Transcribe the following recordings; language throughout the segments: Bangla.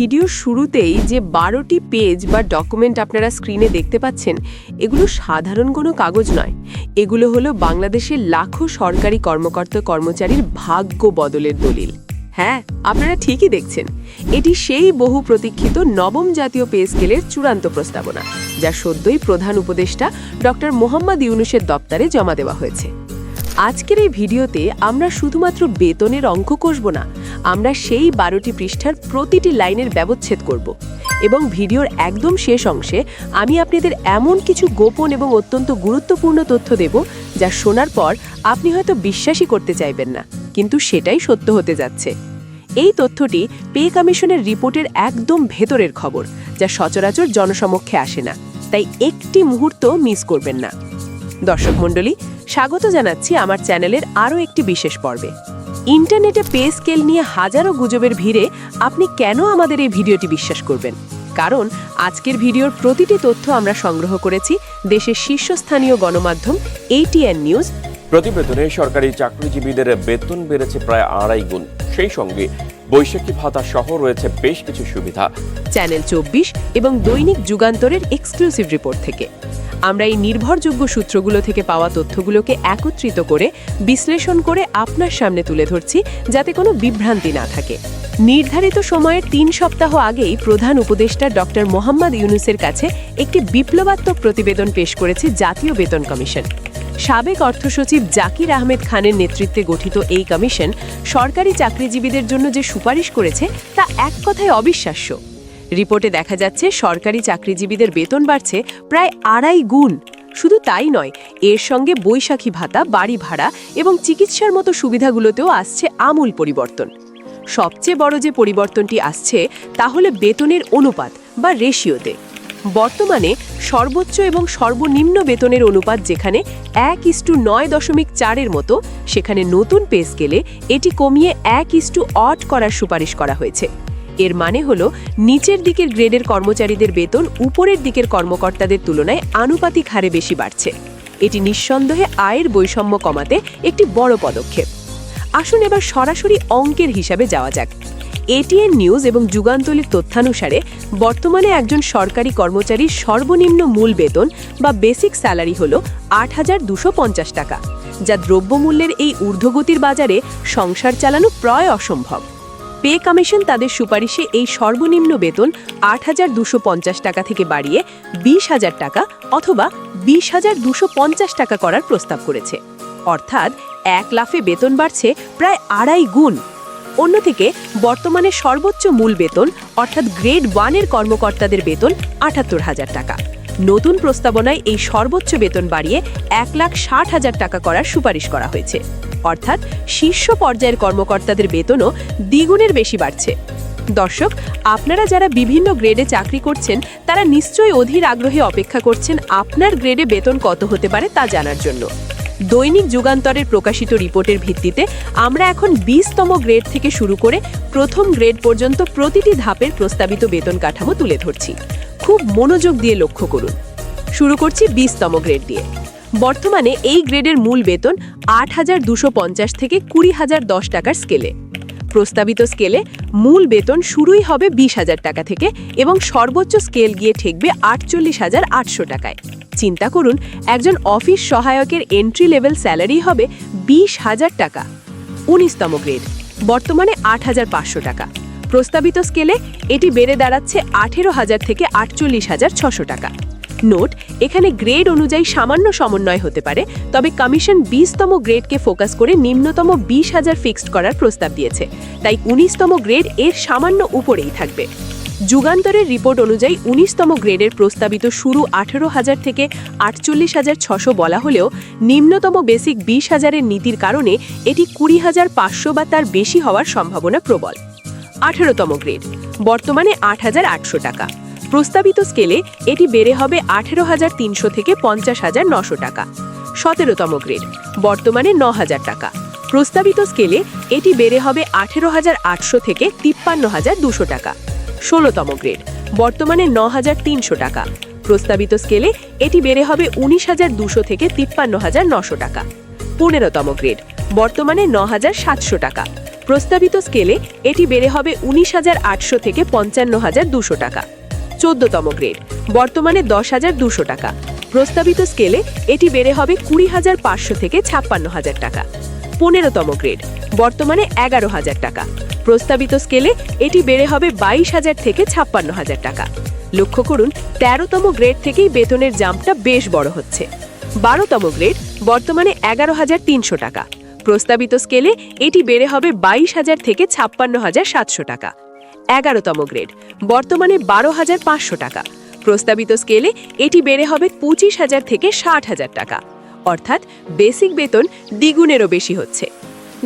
ভিডিওর শুরুতেই যে 12টি পেজ বা ডকুমেন্ট আপনারা স্ক্রিনে দেখতে পাচ্ছেন, এগুলো সাধারণ কোনো কাগজ নয়। এগুলো হলো বাংলাদেশের লাখো সরকারি কর্মকর্তা কর্মচারীর ভাগ্য বদলের দলিল। হ্যাঁ, আপনারা ঠিকই দেখছেন। এটি সেই বহু প্রতীক্ষিত নবম জাতীয় পে স্কেলের চূড়ান্ত প্রস্তাবনা, যা সদ্যই প্রধান উপদেষ্টা ডক্টর মোহাম্মদ ইউনূসের দপ্তরে জমা দেওয়া হয়েছে। আজকের এই ভিডিওতে আমরা শুধুমাত্র বেতনের অঙ্ক কষব না, আমরা সেই 12টি পৃষ্ঠার প্রতিটি লাইনের ব্যবচ্ছেদ করব এবং ভিডিওর একদম শেষ অংশে আমি আপনাদের এমন কিছু গোপন এবং অত্যন্ত গুরুত্বপূর্ণ তথ্য দেব, যা শোনার পর আপনি হয়তো বিশ্বাসই করতে চাইবেন না, কিন্তু সেটাই সত্য হতে যাচ্ছে। এই তথ্যটি পে কমিশনের রিপোর্টের একদম ভেতরের খবর, যা সচরাচর জনসমক্ষে আসে না, তাই একটি মুহূর্ত মিস করবেন না। দর্শক মণ্ডলী, স্বাগত জানাচ্ছি আমার চ্যানেলের আরও একটি বিশেষ পর্বে। ইন্টারনেটে পে স্কেল নিয়ে হাজারো গুজবের ভিড়ে আপনি কেন আমাদের এই ভিডিওটি বিশ্বাস করবেন? কারণ আজকের ভিডিওর প্রতিটি তথ্য আমরা সংগ্রহ করেছি দেশের শীর্ষস্থানীয় গণমাধ্যম ATN নিউজ। প্রতিবেদনে সরকারি চাকরিজীবীদের বেতন বেড়েছে প্রায় 2.5 গুণ, সেই সঙ্গে বৈশাখী ভাতা সহ রয়েছে বেশ কিছু সুবিধা। চ্যানেল 24 এবং দৈনিক যুগান্তরের এক্সক্লুসিভ রিপোর্ট থেকে আমরা এই নির্ভরযোগ্য সূত্রগুলো থেকে পাওয়া তথ্যগুলোকে একত্রিত করে বিশ্লেষণ করে আপনার সামনে তুলে ধরছি, যাতে কোনো বিভ্রান্তি না থাকে। নির্ধারিত সময়ের 3 সপ্তাহ আগেই প্রধান উপদেষ্টা ডক্টর মোহাম্মদ ইউনূসের কাছে একটি বিপ্লবাত্মক প্রতিবেদন পেশ করেছে জাতীয় বেতন কমিশন। সাবেক অর্থসচিব জাকির আহমেদ খানের নেতৃত্বে গঠিত এই কমিশন সরকারি চাকরিজীবীদের জন্য যে সুপারিশ করেছে তা এক কথায় অবিশ্বাস্য। রিপোর্টে দেখা যাচ্ছে সরকারি চাকরিজীবীদের বেতন বাড়ছে প্রায় 2.5 গুণ। শুধু তাই নয়, এর সঙ্গে বৈশাখী ভাতা, বাড়ি ভাড়া এবং চিকিৎসার মতো সুবিধাগুলোতেও আসছে আমূল পরিবর্তন। সবচেয়ে বড় যে পরিবর্তনটি আসছে তা হলো বেতনের অনুপাত বা রেশিওতে। বর্তমানে সর্বোচ্চ এবং সর্বনিম্ন বেতনের অনুপাত যেখানে 1:9.4 মতো, সেখানে নতুন পে স্কেলে এটি কমিয়ে 1:8 করার সুপারিশ করা হয়েছে। এর মানে হলো নিচের দিকের গ্রেডের কর্মচারীদের বেতন উপরের দিকের কর্মকর্তাদের তুলনায় আনুপাতিক হারে বেশি বাড়ছে। এটি নিঃসন্দেহে আয়ের বৈষম্য কমাতে একটি বড় পদক্ষেপ। আসুন এবার সরাসরি অঙ্কের হিসাবে যাওয়া যাক। ATN নিউজ এবং যুগান্তরের তথ্যানুসারে বর্তমানে একজন সরকারি কর্মচারীর সর্বনিম্ন মূল বেতন বা বেসিক স্যালারি হল 8,250 টাকা, যা দ্রব্যমূল্যের এই ঊর্ধ্বগতির বাজারে সংসার চালানো প্রায় অসম্ভব। পে কমিশন তাদের সুপারিশে এই সর্বনিম্ন বেতন 8,250 টাকা থেকে বাড়িয়ে 20,000 টাকা অথবা 20,250 টাকা করার প্রস্তাব করেছে। অর্থাৎ 1 লাফে বেতন বাড়ছে প্রায় 2.5 গুণ। অন্যদিকে বর্তমানে সর্বোচ্চ মূল বেতন অর্থাৎ গ্রেড 1-এর কর্মকর্তাদের বেতন 78,000 টাকা। নতুন প্রস্তাবনায় এই সর্বোচ্চ বেতন বাড়িয়ে 1,60,000 টাকা করার সুপারিশ করা হয়েছে। অর্থাৎ শীর্ষ পর্যায়ের কর্মকর্তাদের বেতনও দ্বিগুণের বেশি বাড়ছে। দর্শক, আপনারা যারা বিভিন্ন গ্রেডে চাকরি করছেন তারা নিশ্চয়ই অধীর আগ্রহে অপেক্ষা করছেন আপনার গ্রেডে বেতন কত হতে পারে তা জানার জন্য। দৈনিক যুগান্তরের প্রকাশিত রিপোর্টের ভিত্তিতে আমরা এখন 20তম গ্রেড থেকে শুরু করে প্রথম গ্রেড পর্যন্ত প্রতিটি ধাপের প্রস্তাবিত বেতন কাঠামো তুলে ধরছি। খুব মনোযোগ দিয়ে লক্ষ্য করুন। শুরু করছি 20তম গ্রেড দিয়ে। বর্তমানে এই গ্রেডের মূল বেতন 8,250 থেকে 20,010 টাকার স্কেলে। প্রস্তাবিত স্কেলে মূল বেতন শুরুই হবে 20,000 টাকা থেকে এবং সর্বোচ্চ স্কেল গিয়ে ঠেকবে 48,800 টাকায়। চিন্তা করুন, একজন অফিস সহায়কের এন্ট্রি লেভেল স্যালারি হবে 20,000 টাকা। 19তম গ্রেড বর্তমানে 8,500 টাকা। প্রস্তাবিত স্কেলে এটি বেড়ে দাঁড়াচ্ছে 18,000 থেকে 48,600 টাকা। নোট, এখানে গ্রেড অনুযায়ী সামান্য সমন্বয় হতে পারে, তবে কমিশন 20তম গ্রেডকে ফোকাস করে নিম্নতম 20,000 ফিক্সড করার প্রস্তাব দিয়েছে, তাই 19তম গ্রেড এর সামান্য উপরেই থাকবে। যুগান্তরের রিপোর্ট অনুযায়ী 19তম গ্রেডের প্রস্তাবিত শুরু 18,000 থেকে 48,600 বলা হলেও নিম্নতম বেসিক 20,000-এর নীতির কারণে এটি 20,500 বা তার বেশি হওয়ার সম্ভাবনা প্রবল। 18তম গ্রেড বর্তমানে 8,800 টাকা। প্রস্তাবিত স্কেলে এটি বেড়ে হবে 18,300 থেকে 50,900 টাকা। 17তম গ্রেড বর্তমানে 9,000 টাকা। প্রস্তাবিত স্কেলে এটি বেড়ে হবে 18,800 থেকে 53,200 টাকা। 16তম গ্রেড বর্তমানে 9,300 টাকা। প্রস্তাবিত স্কেলে এটি বেড়ে হবে 19,200 থেকে 53,900 টাকা। 15তম গ্রেড বর্তমানে 9,700 টাকা। প্রস্তাবিত স্কেলে এটি বেড়ে হবে ১৯,৮০০ থেকে ৫৫,২০০ টাকা। ১৪তম গ্রেড বর্তমানে ১০,২০০ টাকা। প্রস্তাবিত স্কেলে এটি বেড়ে হবে ২০,৫০০ থেকে ৫৬,০০০ টাকা। ১৫তম গ্রেড বর্তমানে ১১,০০০ টাকা। প্রস্তাবিত স্কেলে এটি বেড়ে হবে ২২,০০০ থেকে ৫৬,০০০ টাকা। লক্ষ্য করুন ১৩তম গ্রেড থেকেই বেতনের জাম্পটা বেশ বড় হচ্ছে। ১২তম গ্রেড বর্তমানে ১১,৩০০ টাকা। প্রস্তাবিত স্কেলে এটি বেড়ে হবে ২২,০০০ থেকে ৫৬,৭০০ টাকা। ১১তম গ্রেড বর্তমানে ১২,৫০০ টাকা। প্রস্তাবিত স্কেলে এটি বেড়ে হবে ২৫,০০০ থেকে ৬০,০০০ টাকা। অর্থাৎ বেসিক বেতন দ্বিগুণেরও বেশি হচ্ছে।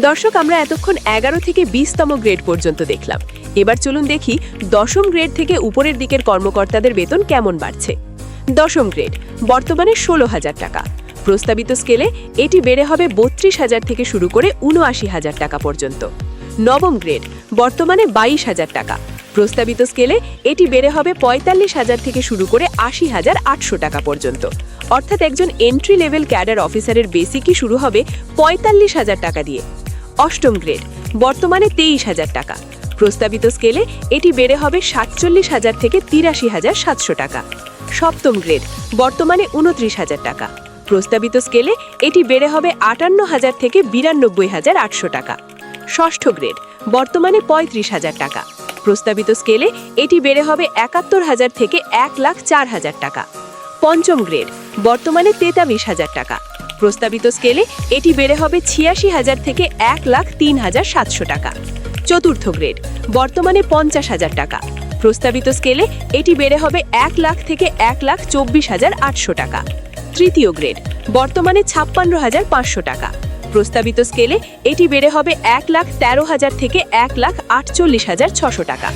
দর্শক, আমরা এতক্ষণ ১১ থেকে ২০তম গ্রেড পর্যন্ত দেখলাম। এবার চলুন দেখি ১০ম গ্রেড থেকে উপরের দিকের কর্মকর্তাদের বেতন কেমন বাড়ছে। ১০ম গ্রেড বর্তমানে ১৬,০০০ টাকা। প্রস্তাবিত স্কেলে এটি বেড়ে হবে ৩২,০০০ থেকে শুরু করে ৭৯,০০০ টাকা পর্যন্ত। ৯ম গ্রেড বর্তমানে ২২,০০০ টাকা। প্রস্তাবিত স্কেলে এটি বেড়ে হবে ৪৫,০০০ থেকে শুরু করে ৮০,৮০০ টাকা পর্যন্ত। অর্থাৎ একজন এন্ট্রি লেভেল ক্যাডার অফিসারের বেসিকই শুরু হবে ৪৫,০০০ টাকা দিয়ে। ৮ম গ্রেড বর্তমানে ২৩,০০০ টাকা। প্রস্তাবিত স্কেলে এটি বেড়ে হবে ৪৭,০০০ থেকে ৮৩,৭০০ টাকা। ৭ম গ্রেড বর্তমানে ২৯,০০০ টাকা। প্রস্তাবিত স্কেলে এটি বেড়ে হবে ৫৮,০০০ থেকে ৯২,৮০০ টাকা। ৬ষ্ঠ গ্রেড বর্তমানে ৩৫,০০০ টাকা। প্রস্তাবিত স্কেলে এটি বেড়ে হবে ৭১,০০০ থেকে ১,০৪,০০০ টাকা। ৫ম গ্রেড বর্তমানে ৪৩,০০০ টাকা। প্রস্তাবিত স্কেলে এটি বেড়ে হবে ৮৬,০০০ থেকে ১,০৩,৭০০ টাকা। ৪র্থ গ্রেড বর্তমানে ৫০,০০০ টাকা। প্রস্তাবিত স্কেলে এটি বেড়ে হবে ১,০০,০০০ থেকে ১,২৪,৮০০ টাকা। ৩য় গ্রেড বর্তমানে ৫৬,৫০০ টাকা। প্রস্তাবিত স্কেলে এটি বেড়ে হবে ১,১৩,০০০ থেকে ১,৪৮,৬০০ টাকা।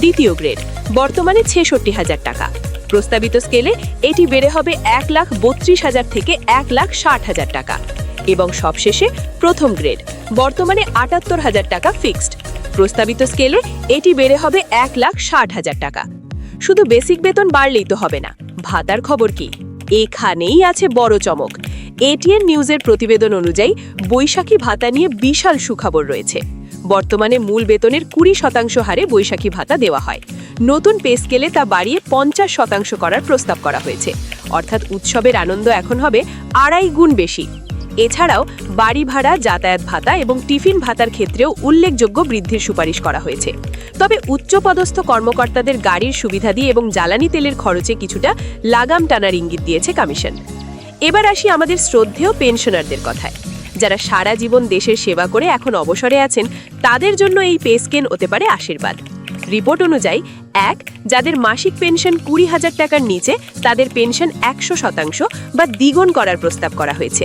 ২য় গ্রেড বর্তমানে ৬৬,০০০ টাকা। প্রস্তাবিত স্কেলে এটি বেড়ে হবে ১,৩২,০০০ থেকে ১,৬০,০০০ টাকা। এবং সবশেষে প্রথম গ্রেড বর্তমানে ৭৮,০০০ টাকা ফিক্সড। প্রস্তাবিত স্কেলে এটি বেড়ে হবে ১,৬০,০০০ টাকা। শুধু বেসিক বেতন বাড়লেই তো হবে না, ভাতার খবর কি? এখানেই আছে বড় চমক। এটিএন নিউজের প্রতিবেদন অনুযায়ী বৈশাখী ভাতা নিয়ে বিশাল সুখবর রয়েছে। বর্তমানে মূল বেতনের ২০% হারে বৈশাখী ভাতা দেওয়া হয়। নতুন পে স্কেলে তা বাড়িয়ে ৫০% করার প্রস্তাব করা হয়েছে। অর্থাৎ উৎসবের আনন্দ এখন হবে ২.৫ গুণ বেশি। এছাড়াও বাড়ি ভাড়া, যাতায়াত ভাতা এবং টিফিন ভাতার ক্ষেত্রেও উল্লেখযোগ্য বৃদ্ধির সুপারিশ করা হয়েছে। তবে উচ্চপদস্থ কর্মকর্তাদের গাড়ির সুবিধা দিয়ে এবং জ্বালানি তেলের খরচে কিছুটা লাগাম টানার ইঙ্গিত দিয়েছে কমিশন। এবার আসি আমাদের শ্রদ্ধেয় পেনশনারদের কথায়। যারা সারা জীবন দেশের সেবা করে এখন অবসরে আছেন, তাদের জন্য এই পে স্কেল হতে পারে আশীর্বাদ। রিপোর্ট অনুযায়ী ১. যাদের মাসিক পেনশন ২০,০০০ টাকার নিচে, তাদের পেনশন ১০০% বা দ্বিগুণ করার প্রস্তাব করা হয়েছে।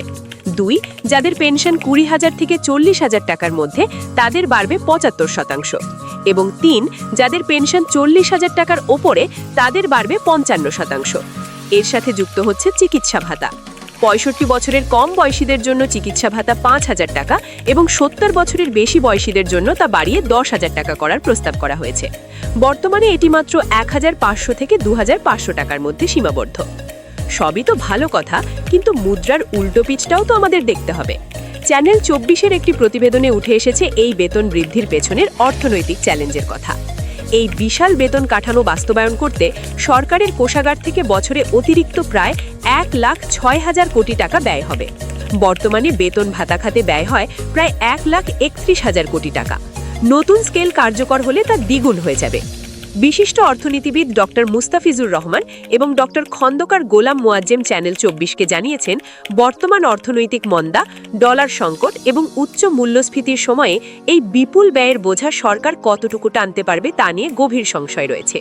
২. যাদের পেনশন ২০,০০০ থেকে ৪০,০০০ টাকার মধ্যে, তাদের বাড়বে ৭৫%। এবং ৩. যাদের পেনশন ৪০,০০০ টাকার ওপরে, তাদের বাড়বে ৫৫%। এর সাথে যুক্ত হচ্ছে চিকিৎসা ভাতা। ৬৫ বছরের কম বয়সীদের জন্য চিকিৎসা ভাতা ৫,০০০ টাকা এবং ৭০ বছরের বেশি বয়সীদের জন্য তা বাড়িয়ে ১০,০০০ টাকা করার প্রস্তাব করা হয়েছে। বর্তমানে এটি মাত্র ১,৫০০ থেকে ২,৫০০ টাকার মধ্যে সীমাবদ্ধ। সবই তো ভালো কথা, কিন্তু মুদ্রার উল্টো পিঠটাও তো আমাদের দেখতে হবে। চ্যানেল ২৪-এর একটি প্রতিবেদনে উঠে এসেছে এই বেতন বৃদ্ধির পেছনের অর্থনৈতিক চ্যালেঞ্জের কথা। এই বিশাল বেতন কাঠামো বাস্তবায়ন করতে সরকারের কোষাগার থেকে বছরে অতিরিক্ত প্রায় ১,০৬,০০০ কোটি টাকা ব্যয় হবে। বর্তমানে বেতন ভাতা খাতে ব্যয় হয় প্রায় ১,৩১,০০০ কোটি টাকা। নতুন স্কেল কার্যকর হলে তা দ্বিগুণ হয়ে যাবে। বিশিষ্ট অর্থনীতিবিদ ডক্টর মুস্তাফিজুর রহমান এবং ডক্টর খন্দকার গোলাম মোয়াজ্জেম চ্যানেল ২৪-কে জানিয়েছেন, বর্তমান অর্থনৈতিক মন্দা, ডলার সংকট এবং উচ্চ মূল্যস্ফীতির সময়ে এই বিপুল ব্যয়ের বোঝা সরকার কতটুকু টানতে পারবে তা নিয়ে গভীর সংশয় রয়েছে।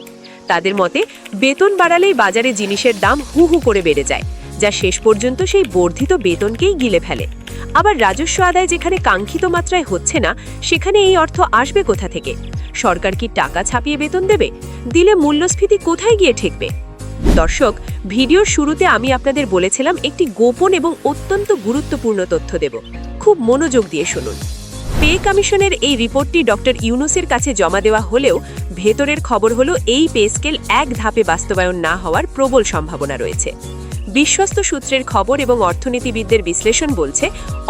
তাদের মতে, বেতন বাড়ালেই বাজারে জিনিসের দাম হু হু করে বেড়ে যায়, যা শেষ পর্যন্ত সেই বর্ধিত বেতনকেই গিলে ফেলে। আবার রাজস্ব আদায় যেখানে কাঙ্ক্ষিত মাত্রায় হচ্ছে না, সেখানে এই অর্থ আসবে কোথা থেকে? সরকার কি টাকা ছাপিয়ে বেতন দেবে? দিলে মূল্যস্ফীতি কোথায় গিয়ে ঠেকবে? দর্শক, ভিডিওর শুরুতে আমি আপনাদের বলেছিলাম একটি গোপন এবং অত্যন্ত গুরুত্বপূর্ণ তথ্য দেব। খুব মনোযোগ দিয়ে শুনুন। পে কমিশনের এই রিপোর্টটি ডক্টর ইউনূসের কাছে জমা দেওয়া হলেও ভেতরের খবর হলো এই পে স্কেল এক ধাপে বাস্তবায়ন না হওয়ার প্রবল সম্ভাবনা রয়েছে। বিশ্বস্ত সূত্রের খবর এবং অর্থনীতিবিদদের বিশ্লেষণ বলছে,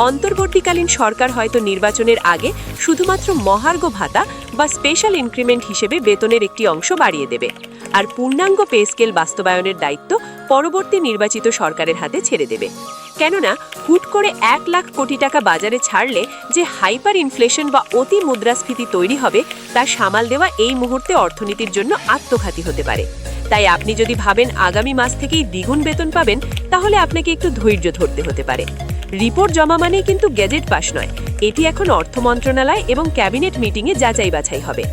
অন্তর্বর্তীকালীন সরকার হয়তো নির্বাচনের আগে শুধুমাত্র মহার্ঘ ভাতা বা স্পেশাল ইনক্রিমেন্ট হিসেবে বেতনের একটি অংশ বাড়িয়ে দেবে, আর পূর্ণাঙ্গ পে স্কেল বাস্তবায়নের দায়িত্ব পরবর্তী নির্বাচিত সরকারের হাতে ছেড়ে দেবে। কেননা হুট করে 1 লাখ কোটি টাকা বাজারে ছাড়লে যে হাইপার ইনফ্লেশন বা অতি মুদ্রাস্ফীতি তৈরি হবে তা সামাল দেওয়া এই মুহূর্তে অর্থনীতির জন্য আত্মঘাতী হতে পারে। তাই আপনি যদি ভাবেন আগামী মাস থেকেই দ্বিগুণ বেতন পাবেন, তাহলে আপনাকে একটু ধৈর্য ধরতে হতে পারে। রিপোর্ট জমা মানেই কিন্তু গ্যাজেট পাস নয়, এটি এখন অর্থ মন্ত্রণালয় এবং ক্যাবিনেট মিটিংয়ে যাচাই বাছাই হবে।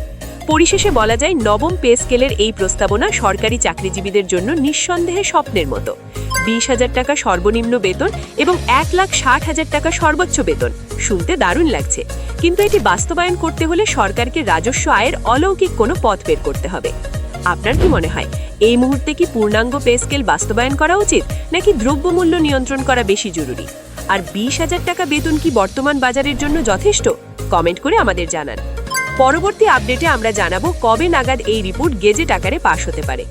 পরিশেষে বলা যায়, নবম পে স্কেলের এই প্রস্তাবনা সরকারি চাকরিজীবীদের জন্য নিঃসন্দেহে স্বপ্নের মতো। 20,000 টাকা সর্বনিম্ন বেতন এবং 1,60,000 টাকা সর্বোচ্চ বেতন শুনতে দারুণ লাগছে, কিন্তু এটি বাস্তবায়ন করতে হলে সরকারকে রাজস্ব আয়ের অলৌকিক কোনো পথ বের করতে হবে। আপনার কি মনে হয়, এই মুহূর্তে কি পূর্ণাঙ্গ পে স্কেল বাস্তবায়ন করা উচিত, নাকি দ্রব্যমূল্য নিয়ন্ত্রণ করা বেশি জরুরি? আর 20,000 টাকা বেতন কি বর্তমান বাজারের জন্য যথেষ্ট? কমেন্ট করে আমাদের জানান। পরবর্তী আপডেটে আমরা জানাবো কবে নাগাদ এই রিপোর্ট গেজেট আকারে পাশ হতে পারে।